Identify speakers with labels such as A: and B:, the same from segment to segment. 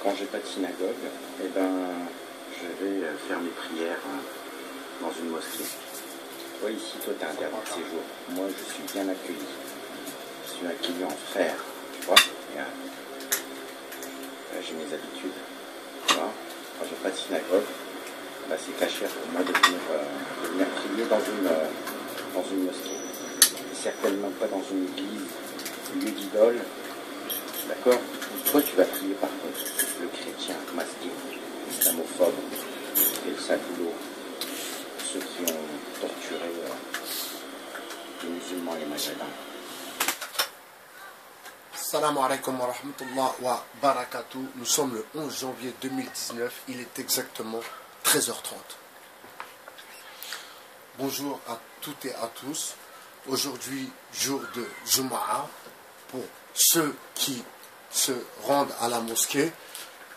A: quand j'ai pas de synagogue, eh ben, je vais faire mes prières dans une mosquée. Toi ici, toi tu as un permis de séjour. Moi je suis bien accueilli. Je suis accueilli en frère, tu vois. J'ai mes habitudes. Tu vois. Quand j'ai pas de synagogue, bah, c'est caché pour moi de venir prier dans une mosquée. Certainement pas dans une église, lieu d'idole. D'accord? Toi tu vas prier par contre, le chrétien, masqué, l'islamophobe et le sale boulot. Ceux qui ont torturé les musulmans et les maghrébins.
B: Salam alaikum wa rahmatullah wa barakatuh. Nous sommes le 11 janvier 2019, il est exactement 13h30. Bonjour à toutes et à tous. Aujourd'hui, jour de Jumu'ah. Pour ceux qui se rendent à la mosquée,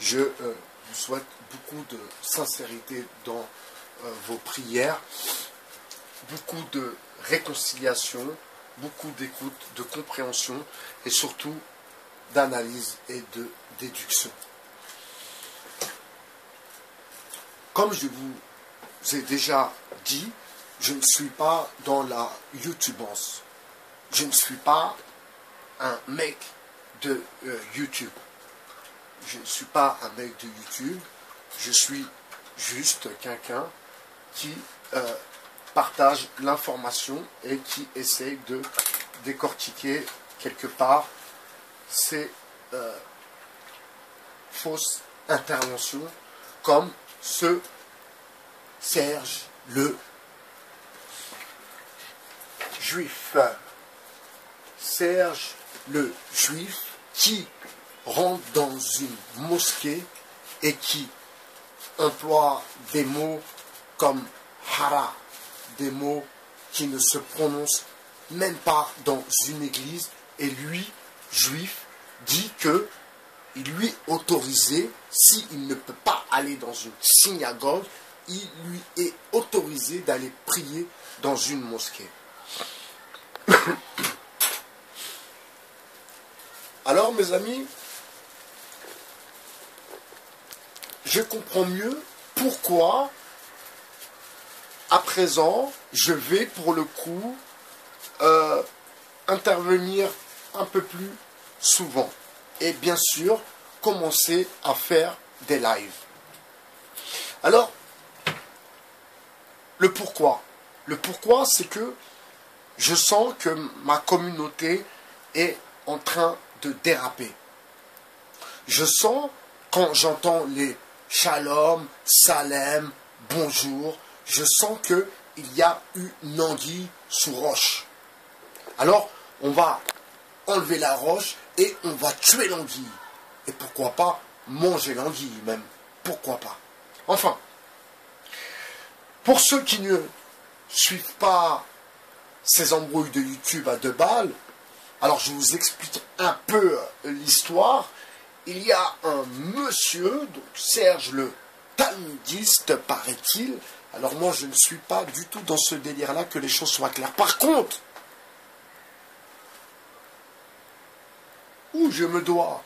B: je vous souhaite beaucoup de sincérité dans vos prières, beaucoup de réconciliation, beaucoup d'écoute, de compréhension et surtout d'analyse et de déduction. Comme je vous ai déjà dit, je ne suis pas dans la YouTubance. Je ne suis pas un mec de YouTube. Je ne suis pas un mec de YouTube. Je suis juste quelqu'un qui partage l'information et qui essaye de décortiquer quelque part ces fausses interventions comme ce Serge le Juif. Serge le Juif qui rentre dans une mosquée et qui emploie des mots comme hara, des mots qui ne se prononcent même pas dans une église, et lui, juif, dit que il lui est autorisé, s'il ne peut pas aller dans une synagogue, il lui est autorisé d'aller prier dans une mosquée. Alors mes amis, je comprends mieux pourquoi à présent je vais pour le coup intervenir un peu plus souvent et bien sûr commencer à faire des lives. Alors le pourquoi c'est que je sens que ma communauté est en train de déraper. Je sens, quand j'entends les shalom, salem, bonjour, je sens qu'il y a eu une anguille sous roche. Alors, on va enlever la roche et on va tuer l'anguille. Et pourquoi pas manger l'anguille même. Pourquoi pas. Enfin, pour ceux qui ne suivent pas ces embrouilles de YouTube à 2 balles, alors je vous explique un peu l'histoire. Il y a un monsieur, donc Serge le talmudiste, paraît-il. Alors moi je ne suis pas du tout dans ce délire-là, que les choses soient claires. Par contre, où je me dois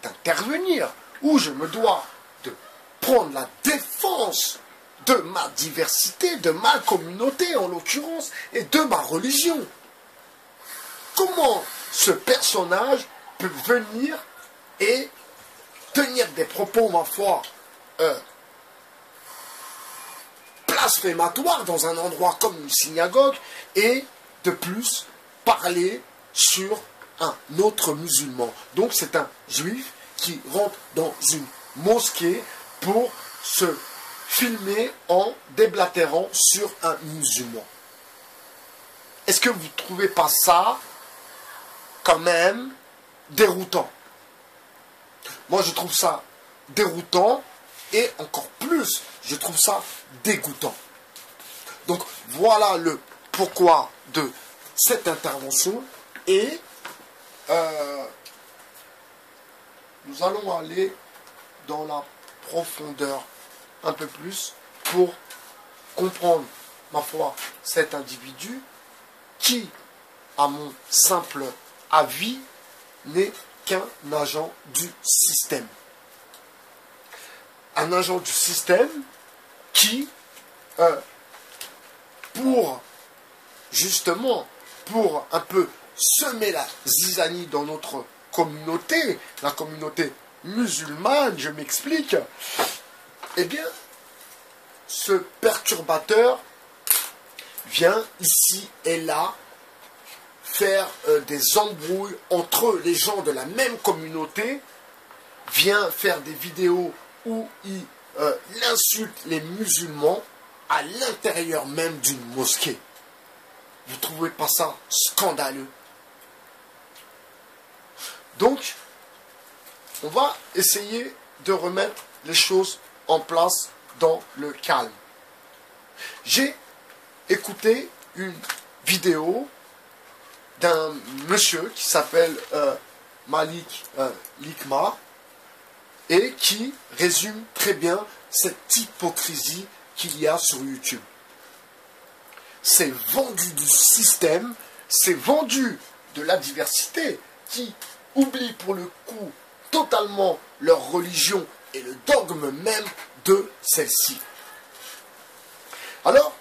B: d'intervenir, où je me dois de prendre la défense de ma diversité, de ma communauté en l'occurrence, et de ma religion. Comment ce personnage peut venir et tenir des propos, ma foi, blasphématoires dans un endroit comme une synagogue, et de plus parler sur un autre musulman. Donc c'est un juif qui rentre dans une mosquée pour se filmer en déblatérant sur un musulman. Est-ce que vous ne trouvez pas ça quand même déroutant? Moi je trouve ça déroutant, et encore plus je trouve ça dégoûtant. Donc voilà le pourquoi de cette intervention, et nous allons aller dans la profondeur un peu plus pour comprendre, ma foi, cet individu qui, à mon simple avis, n'est qu'un agent du système. Un agent du système qui, pour un peu semer la zizanie dans notre communauté, la communauté musulmane, je m'explique, eh bien, ce perturbateur vient ici et là faire des embrouilles entre les gens de la même communauté, vient faire des vidéos où il insulte les musulmans à l'intérieur même d'une mosquée. Vous ne trouvez pas ça scandaleux? Donc, on va essayer de remettre les choses en place dans le calme. J'ai écouté une vidéo d'un monsieur qui s'appelle Malik Likma et qui résume très bien cette hypocrisie qu'il y a sur YouTube. C'est vendu du système, c'est vendu de la diversité qui oublie pour le coup totalement leur religion et le dogme même de celle-ci. Alors,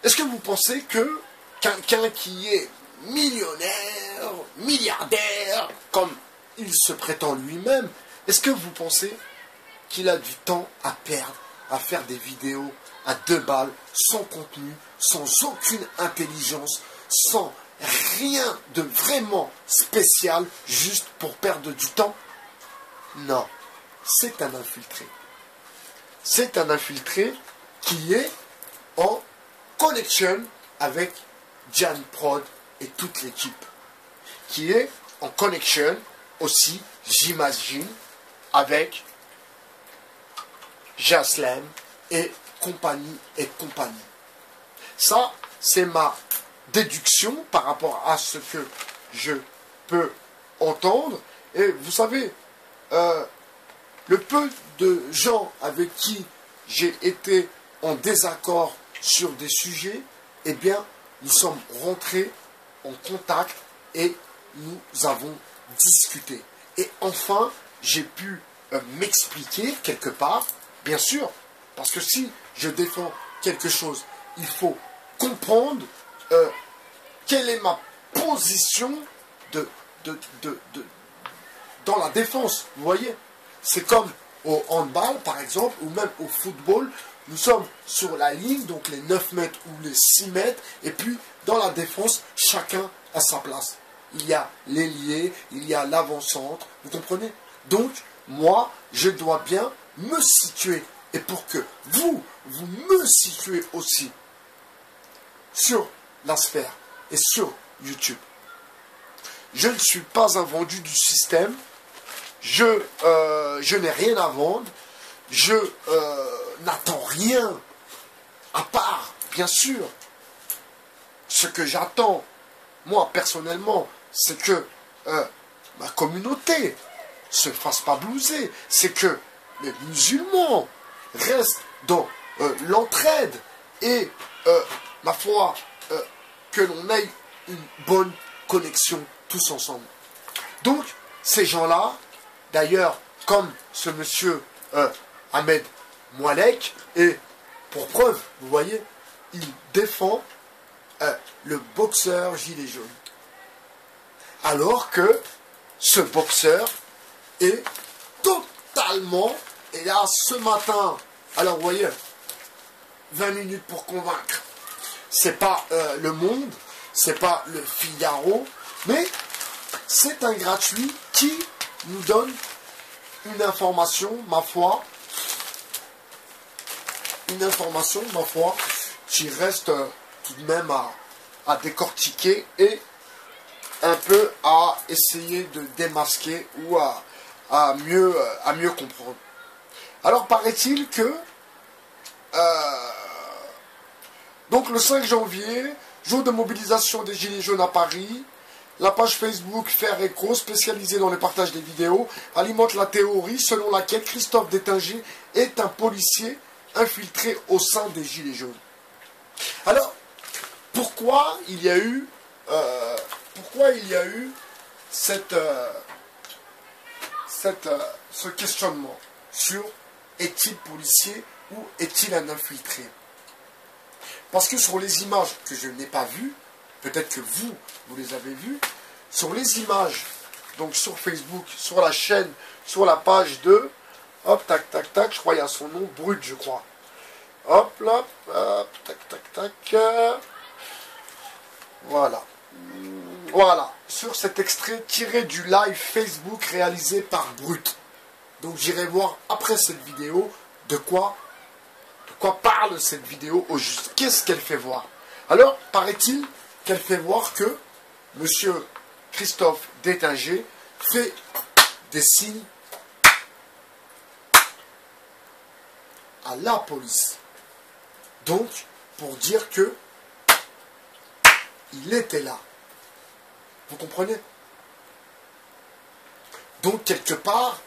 B: est-ce que vous pensez que quelqu'un qui est millionnaire, milliardaire, comme il se prétend lui-même, est-ce que vous pensez qu'il a du temps à perdre, à faire des vidéos à 2 balles, sans contenu, sans aucune intelligence, sans rien de vraiment spécial, juste pour perdre du temps? Non, c'est un infiltré. C'est un infiltré qui est en connexion avec Jan Prod et toute l'équipe. Qui est en connexion aussi, j'imagine, avec Jaslem et compagnie et compagnie. Ça, c'est ma déduction par rapport à ce que je peux entendre. Et vous savez, le peu de gens avec qui j'ai été en désaccord sur des sujets, eh bien, nous sommes rentrés en contact et nous avons discuté. Et enfin, j'ai pu m'expliquer quelque part, bien sûr, parce que si je défends quelque chose, il faut comprendre quelle est ma position dans la défense. Vous voyez, c'est comme au handball, par exemple, ou même au football. Nous sommes sur la ligne, donc les 9 mètres ou les 6 mètres, et puis dans la défense, chacun a sa place. Il y a l'ailier, il y a l'avant-centre, vous comprenez? Donc, moi, je dois bien me situer. Et pour que vous me situez aussi sur la sphère et sur YouTube. Je ne suis pas un vendu du système. Je n'ai rien à vendre. Je n'attends rien. À part, bien sûr, ce que j'attends, moi, personnellement, c'est que ma communauté se fasse pas blouser. C'est que les musulmans restent dans l'entraide et, ma foi, que l'on ait une bonne connexion tous ensemble. Donc, ces gens-là, d'ailleurs, comme ce monsieur Ahmed Moualek, et pour preuve, vous voyez, il défend le boxeur gilet jaune. Alors que ce boxeur est totalement, et là, ce matin, alors vous voyez, 20 minutes pour convaincre. C'est pas Le Monde, c'est pas le Figaro, mais c'est un gratuit qui nous donne une information, ma foi, qui reste tout de même à décortiquer et un peu à essayer de démasquer ou à mieux comprendre. Alors paraît-il que donc le 5 janvier, jour de mobilisation des Gilets jaunes à Paris, la page Facebook Faire Écho, spécialisée dans le partage des vidéos, alimente la théorie selon laquelle Christophe Détinger est un policier infiltré au sein des Gilets jaunes. Alors, pourquoi il y a eu ce questionnement sur est-il policier ou est-il un infiltré? Parce que sur les images que je n'ai pas vues, peut-être que vous les avez vues, sur les images, donc sur Facebook, sur la chaîne, sur la page de, hop, tac, tac, tac, je crois qu'il y a son nom, Brut, je crois. Hop, là, hop, tac, tac, tac, voilà. Voilà, sur cet extrait tiré du live Facebook réalisé par Brut. Donc j'irai voir après cette vidéo de quoi parle cette vidéo au juste. Qu'est-ce qu'elle fait voir? Alors, paraît-il qu'elle fait voir que Monsieur Christophe Détinger fait des signes à la police. Donc, pour dire que il était là. Vous comprenez? Donc, quelque part,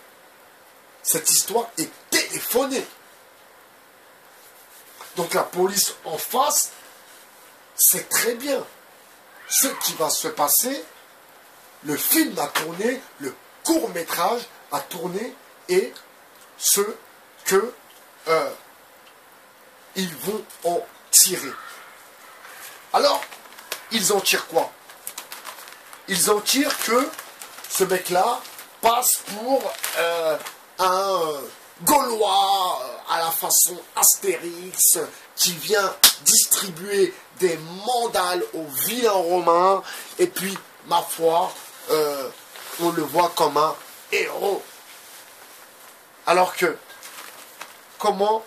B: cette histoire est téléphonée. Donc, la police en face sait très bien ce qui va se passer. Le film a tourné, le court-métrage a tourné et ce que ils vont en tirer. Alors, ils en tirent quoi? Ils en tirent que ce mec-là passe pour un Gaulois à la façon Astérix qui vient distribuer des mandales aux vilains romains et puis, ma foi, on le voit comme un héros. Alors que, comment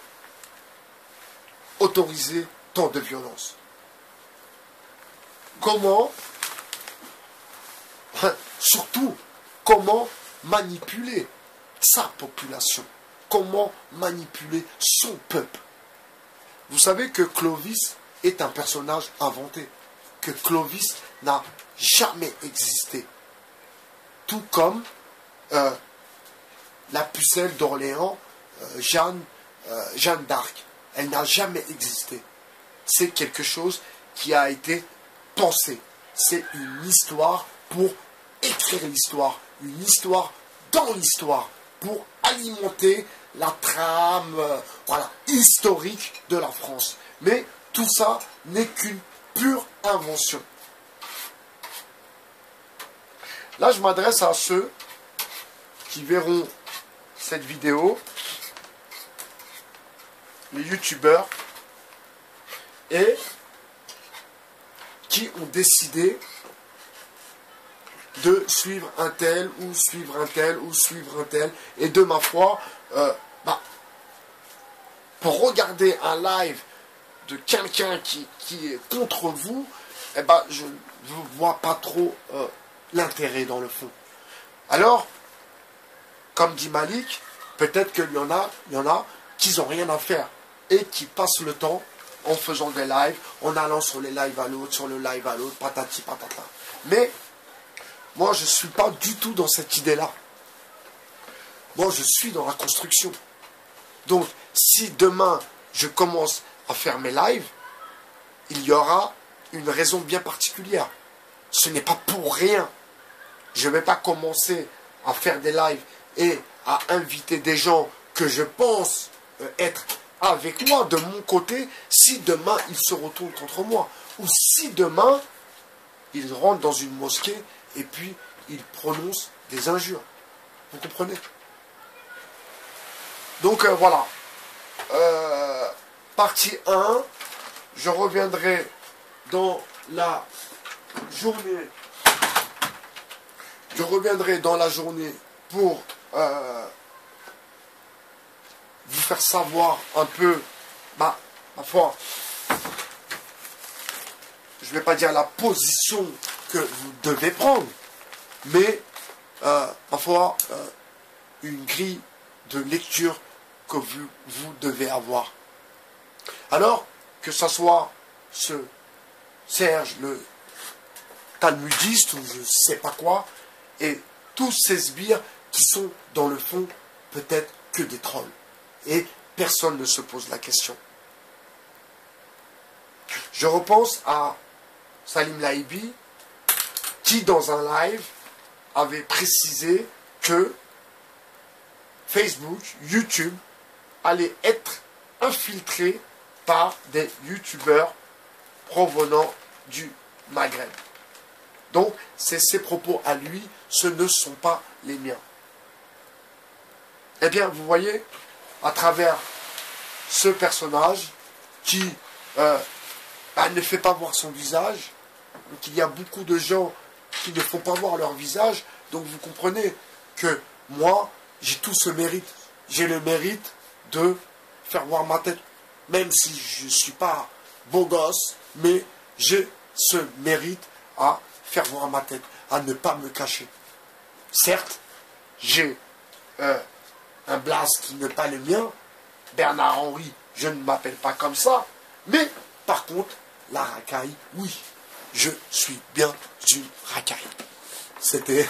B: autoriser tant de violence? Comment, surtout, comment manipuler sa population? Comment manipuler son peuple? Vous savez que Clovis est un personnage inventé, que Clovis n'a jamais existé. Tout comme la pucelle d'Orléans, Jeanne d'Arc. Elle n'a jamais existé. C'est quelque chose qui a été pensé. C'est une histoire pour écrire l'histoire. Une histoire dans l'histoire. Pour alimenter la trame voilà, historique de la France. Mais tout ça n'est qu'une pure invention. Là, je m'adresse à ceux qui verront cette vidéo, les youtubeurs, et qui ont décidé de suivre un tel, ou suivre un tel, ou suivre un tel, et de ma foi, pour regarder un live de quelqu'un qui est contre vous, eh ben, je ne vois pas trop l'intérêt dans le fond. Alors, comme dit Malik, peut-être qu'il y en a qui n'ont rien à faire et qui passent le temps en faisant des lives, en allant sur les lives à l'autre, sur le live à l'autre, patati patata. Mais moi, je ne suis pas du tout dans cette idée-là. Moi, je suis dans la construction. Donc, si demain, je commence à faire mes lives, il y aura une raison bien particulière. Ce n'est pas pour rien. Je ne vais pas commencer à faire des lives et à inviter des gens que je pense être avec moi de mon côté si demain ils se retournent contre moi. Ou si demain, ils rentrent dans une mosquée et puis ils prononcent des injures. Vous comprenez? Donc voilà. Partie 1. Je reviendrai dans la journée. Je reviendrai dans la journée pour vous faire savoir un peu, ma foi, je ne vais pas dire la position que vous devez prendre, mais, ma foi, une grille de lecture que vous devez avoir. Alors, que ce soit ce Serge, le talmudiste, ou je ne sais pas quoi, et tous ces sbires qui sont, dans le fond, peut-être que des trolls. Et personne ne se pose la question. Je repense à Salim Laibi, qui, dans un live, avait précisé que Facebook, YouTube, allait être infiltré par des youtubeurs provenant du Maghreb. Donc, c'est ses propos à lui, ce ne sont pas les miens. Eh bien, vous voyez, à travers ce personnage qui ne fait pas voir son visage, donc il y a beaucoup de gens qui ne font pas voir leur visage, donc vous comprenez que moi, j'ai tout ce mérite. J'ai le mérite de faire voir ma tête, même si je ne suis pas beau gosse, mais j'ai ce mérite à faire voir ma tête, à ne pas me cacher. Certes, j'ai un blaze qui n'est pas le mien, Bernard Henry, je ne m'appelle pas comme ça, mais par contre, la racaille, oui, je suis bien une racaille. C'était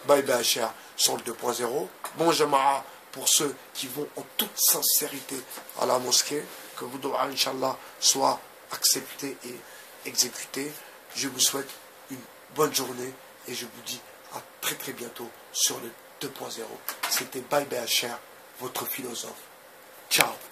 B: Bye Bye HR sur le 2.0. Bon Jama'a pour ceux qui vont en toute sincérité à la mosquée, que vous doua, Inch'Allah, soit accepté et exécuté. Je vous souhaite une bonne journée et je vous dis à très très bientôt sur le 2.0. C'était Bye Bye HR, votre philosophe. Ciao.